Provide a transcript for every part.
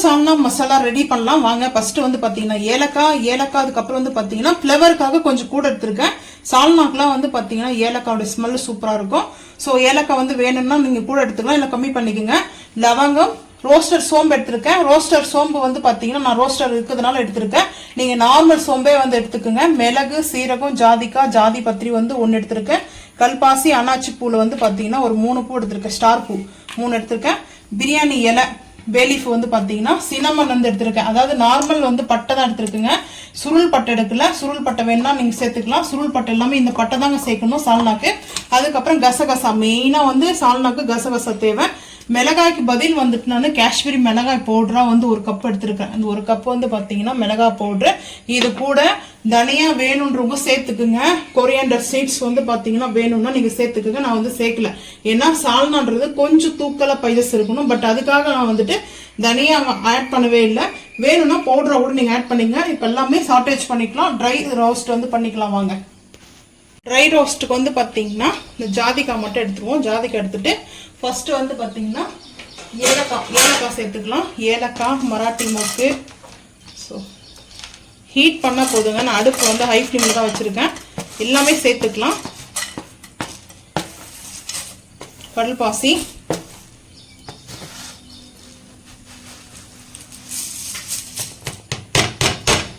சால்னா masala ready பண்ணலாம் வாங்க. First வந்து பாத்தீங்கன்னா ஏலக்காய் அதுக்கப்புறம் வந்து பாத்தீங்கன்னா ஃபிளவருக்காக கொஞ்சம் கூட எடுத்திருக்கேன். சால்னாக்கெல்லாம் வந்து பாத்தீங்கன்னா ஏலக்காயோட ஸ்மெல் சூப்பரா இருக்கும். ஸோ ஏலக்காய் வந்து வேணும்னா நீங்க கூட எடுத்துக்கலாம், இல்லை கம்மி பண்ணிக்கோங்க. லவங்கம், ரோஸ்டர் சோம்பு எடுத்திருக்கேன். ரோஸ்டர் சோம்பு வந்து பாத்தீங்கன்னா நான் ரோஸ்டர் இருக்கிறதுனால எடுத்திருக்கேன். நீங்க நார்மல் சோம்பே வந்து எடுத்துக்கோங்க. மிளகு, சீரகம், ஜாதிக்காய், ஜாதி பத்திரி வந்து 1 எடுத்திருக்கேன். கல்பாசி, அன்னாச்சி பூல வந்து பாத்தீங்கன்னா ஒரு 3 பூ எடுத்திருக்கேன். ஸ்டார் பூ 3 எடுத்திருக்கேன். பிரியாணி இலை, பேலீஃப் வந்து பாத்தீங்கன்னா சினமன் வந்து எடுத்திருக்கேன். அதாவது நார்மல் வந்து பட்டை தான் எடுத்திருக்குங்க, சுருள் பட்டை எடுக்கல. சுருள் பட்டை வேணா நீங்க சேர்த்துக்கலாம். சுருள் பட்டை எல்லாமே இந்த பட்டை தாங்க சேர்க்கணும் சால்னாக்கு. அதுக்கப்புறம் கசகசா, மெயினா வந்து சால்னாக்கு கசகசா தேவை. மிளகாய்க்கு பதில் வந்துட்டு நான் காஷ்மீரி மிளகாய் பவுடரா வந்து 1 கப் எடுத்திருக்கேன். அந்த 1 கப் வந்து பாத்தீங்கன்னா மிளகாய் பவுடர். இது கூட தனியா வேணும்ன்றவங்க சேர்த்துக்குங்க. கொரியாண்டர் சீட்ஸ் வந்து பாத்தீங்கன்னா வேணும்னா நீங்க சேர்த்துக்குங்க. நான் வந்து சேர்க்கல, ஏன்னா சால்னான்றது கொஞ்சம் தூக்கலா பைசஸ் இருக்கணும். பட் அதுக்காக நான் வந்துட்டு தனியா ஆட் பண்ணவே இல்லை. வேணும்னா பவுடரை கூட நீங்க ஆட் பண்ணிங்க. இப்ப எல்லாமே சாட்டேஜ் பண்ணிக்கலாம். ட்ரை ரோஸ்ட் வந்து பண்ணிக்கலாம் வாங்க. ட்ரை ரோஸ்ட்டுக்கு வந்து பாத்தீங்கன்னா இந்த ஜாதிக்காய் மட்டும் எடுத்துருவோம். ஜாதிக்காய் எடுத்துட்டு ஃபர்ஸ்ட் வந்து பாத்தீங்கன்னா ஏலக்காய் சேர்த்துக்கலாம். ஏலக்காய், மராட்டி மொக்கு. ஸோ ஹீட் பண்ணா போதுங்க. நான் அடுப்பு வந்து ஹை ஃப்ளேம்ல தான் வச்சிருக்கேன். எல்லாமே சேர்த்துக்கலாம். கடல்பாசி,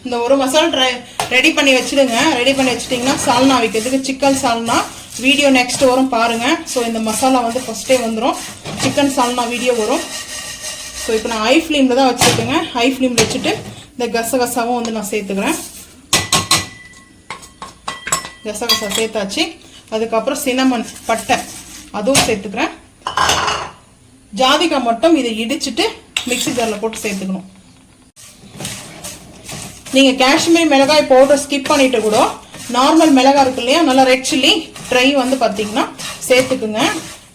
இந்த ஒரு மசாலா ரெடி பண்ணி வச்சிடுங்க. ரெடி பண்ணி வச்சிட்டிங்கன்னா சால்னா வைக்கிறதுக்கு சிக்கன் சால்னா வீடியோ நெக்ஸ்ட் வரும் பாருங்க. ஸோ இந்த மசாலா வந்து ஃபர்ஸ்டே வந்துடும். சிக்கன் சால்னா வீடியோ வரும். ஸோ இப்போ நான் ஹை ஃப்ளேமில் தான் வச்சுருக்கேங்க. ஹை ஃப்ளேமில் வச்சுட்டு இந்த கசகசாவும் வந்து நான் சேர்த்துக்கிறேன். கசகசா சேர்த்தாச்சு. அதுக்கப்புறம் சினமன் பட்டை அதுவும் சேர்த்துக்கிறேன். ஜாதிக்காய் மட்டும் இதை இடிச்சுட்டு மிக்சி ஜாரில் போட்டு சேர்த்துக்கணும். நீங்க காஷ்மீரி மிளகாய் பவுடர் ஸ்கிப் பண்ணிட்டு கூட நார்மல் மிளகாய் இருக்கு இல்லையா, நல்லா ரெட் சில்லி ட்ரை வந்து பாத்தீங்கன்னா சேர்த்துக்குங்க.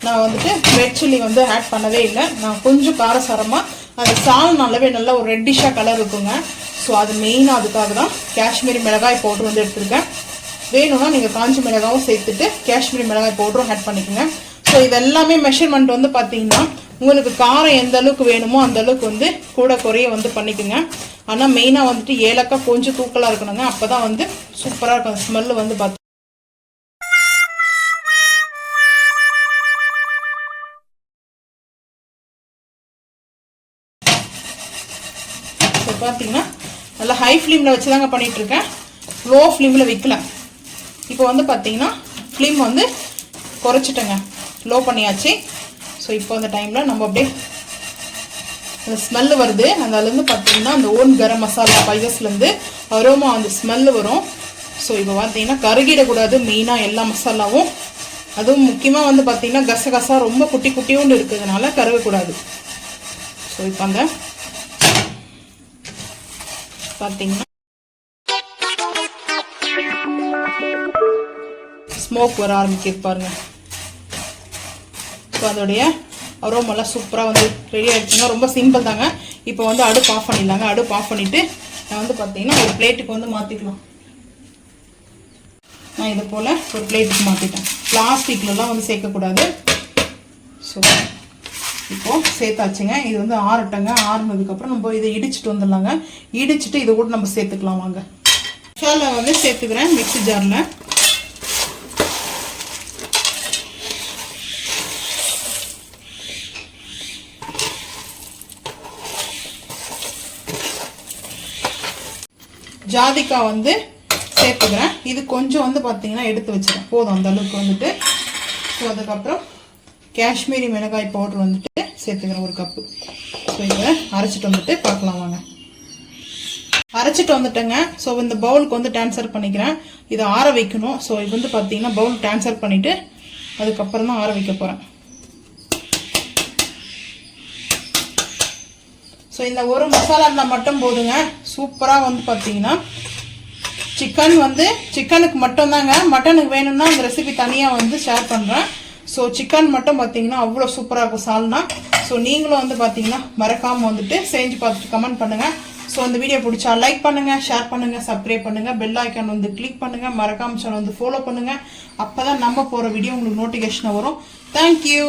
நான் வந்துட்டு ரெட் சில்லி வந்து ஆட் பண்ணவே இல்லை. நான் கொஞ்சம் காரசாரமா அந்த சால்னாலவே நல்லா ஒரு ரெட்டிஷா கலர் இருக்குங்க. ஸோ அது மெயினாக அதுக்காக தான் காஷ்மீரி மிளகாய் பவுடர் வந்து எடுத்திருக்கேன். வேணும்னா நீங்க காஞ்சி மிளகாவும் சேர்த்துட்டு காஷ்மீரி மிளகாய் பவுடரும் ஆட் பண்ணிக்கோங்க. ஸோ இதெல்லாமே மெஷர்மெண்ட் வந்து பாத்தீங்கன்னா உங்களுக்கு காரம் எந்த அளவுக்கு வேணுமோ அந்த அளவுக்கு வந்து கூட குறைய வந்து பண்ணிக்கோங்க. ஆனால் மெயினாக வந்துட்டு ஏலக்காய் கொஞ்சம் தூக்கலாக இருக்கணுங்க. அப்போதான் வந்து சூப்பராக இருக்கும். அந்த ஸ்மெல்லு வந்து பார்த்தீங்கன்னா நல்லா ஹை ஃப்ளேமில் வச்சு தாங்க பண்ணிட்டு இருக்கேன். லோ ஃப்ளேமில் வைக்கல. இப்போ வந்து பார்த்தீங்கன்னா ஃப்ளேம் வந்து குறைச்சிட்டேங்க, லோ பண்ணியாச்சு. ஸோ இப்போ அந்த டைமில் நம்ம அப்படியே அந்த ஸ்மெல்லு வருது. அதுலேருந்து பார்த்தீங்கன்னா அந்த ஓன் கரம் மசாலா பைசஸ்லேருந்து அரோமா அந்த ஸ்மெல்லு வரும். ஸோ இப்போ பார்த்தீங்கன்னா கருகிடக்கூடாது மெயினாக எல்லா மசாலாவும். அதுவும் முக்கியமாக வந்து பார்த்தீங்கன்னா கசகசா ரொம்ப குட்டி குட்டியோண்டு இருக்கிறதுனால கருகக்கூடாது. ஸோ இப்போ அந்த பார்த்தீங்கன்னா ஸ்மோக் வர ஆரம்பிக்கிறது பாருங்க. ஸோ அதோடைய அரோமெல்லாம் சூப்பராக வந்து ரெடி ஆகிடுச்சுங்க. ரொம்ப சிம்பிள் தாங்க. இப்போ வந்து அடுப்பு ஆஃப் பண்ணிடலாங்க. அடுப்பு ஆஃப் பண்ணிவிட்டு நான் வந்து பார்த்தீங்கன்னா ஒரு பிளேட்டுக்கு வந்து மாற்றிக்கலாம். நான் இதை போல் ஒரு பிளேட்டுக்கு மாற்றிட்டேன். பிளாஸ்டிக்லலாம் வந்து சேர்க்கக்கூடாது. ஸோ இப்போது சேர்த்தாச்சுங்க. இது வந்து ஆறட்டங்க. ஆறுனதுக்கப்புறம் நம்ம இதை இடிச்சுட்டு வந்துடலாங்க. இடிச்சுட்டு இதை கூட நம்ம சேர்த்துக்கலாம் வாங்க. மசாலா வந்து சேர்த்துக்கிறேன் மிக்ஸி ஜாரில். ஜாதிக்காய் வந்து சேர்த்துக்கிறேன். இது கொஞ்சம் வந்து பார்த்தீங்கன்னா எடுத்து வச்சுக்கிறேன், போதும் அந்த அளவுக்கு வந்துட்டு. ஸோ அதுக்கப்புறம் காஷ்மீரி மிளகாய் பவுடர் வந்துட்டு சேர்த்துக்கிறேன் 1 கப்பு. ஸோ இதை அரைச்சிட்டு வந்துட்டு பார்க்கலாம் வாங்க. அரைச்சிட்டு வந்துட்டேங்க. ஸோ இந்த பவுலுக்கு வந்து ட்ரான்ஸ்ஃபர் பண்ணிக்கிறேன். இதை ஆற வைக்கணும். ஸோ இது வந்து பார்த்தீங்கன்னா பவுல் ட்ரான்ஸ்ஃபர் பண்ணிவிட்டு அதுக்கப்புறம் தான் ஆற வைக்க போகிறேன். ஸோ இந்த ஒரு மசாலா இருந்தால் மட்டும் போதுங்க. சூப்பராக வந்து பார்த்தீங்கன்னா சிக்கன் வந்து சிக்கனுக்கு மட்டும்தாங்க. மட்டனுக்கு வேணும்னா அந்த ரெசிபி தனியாக வந்து ஷேர் பண்ணுறேன். ஸோ சிக்கன் மட்டும் பார்த்தீங்கன்னா அவ்வளோ சூப்பராக இருக்கும் சால்னா. ஸோ நீங்களும் வந்து பார்த்தீங்கன்னா மறக்காமல் வந்துட்டு செஞ்சு பார்த்துட்டு கமெண்ட் பண்ணுங்கள். ஸோ இந்த வீடியோ பிடிச்சா லைக் பண்ணுங்கள், ஷேர் பண்ணுங்கள், சப்ஸ்கிரைப் பண்ணுங்கள், பெல் ஐக்கான் வந்து கிளிக் பண்ணுங்கள், மறக்காமல் சேனல் வந்து ஃபாலோ பண்ணுங்கள். அப்போ தான் நம்ம போகிற வீடியோ உங்களுக்கு நோட்டிஃபிகேஷன் வரும். தேங்க்யூ.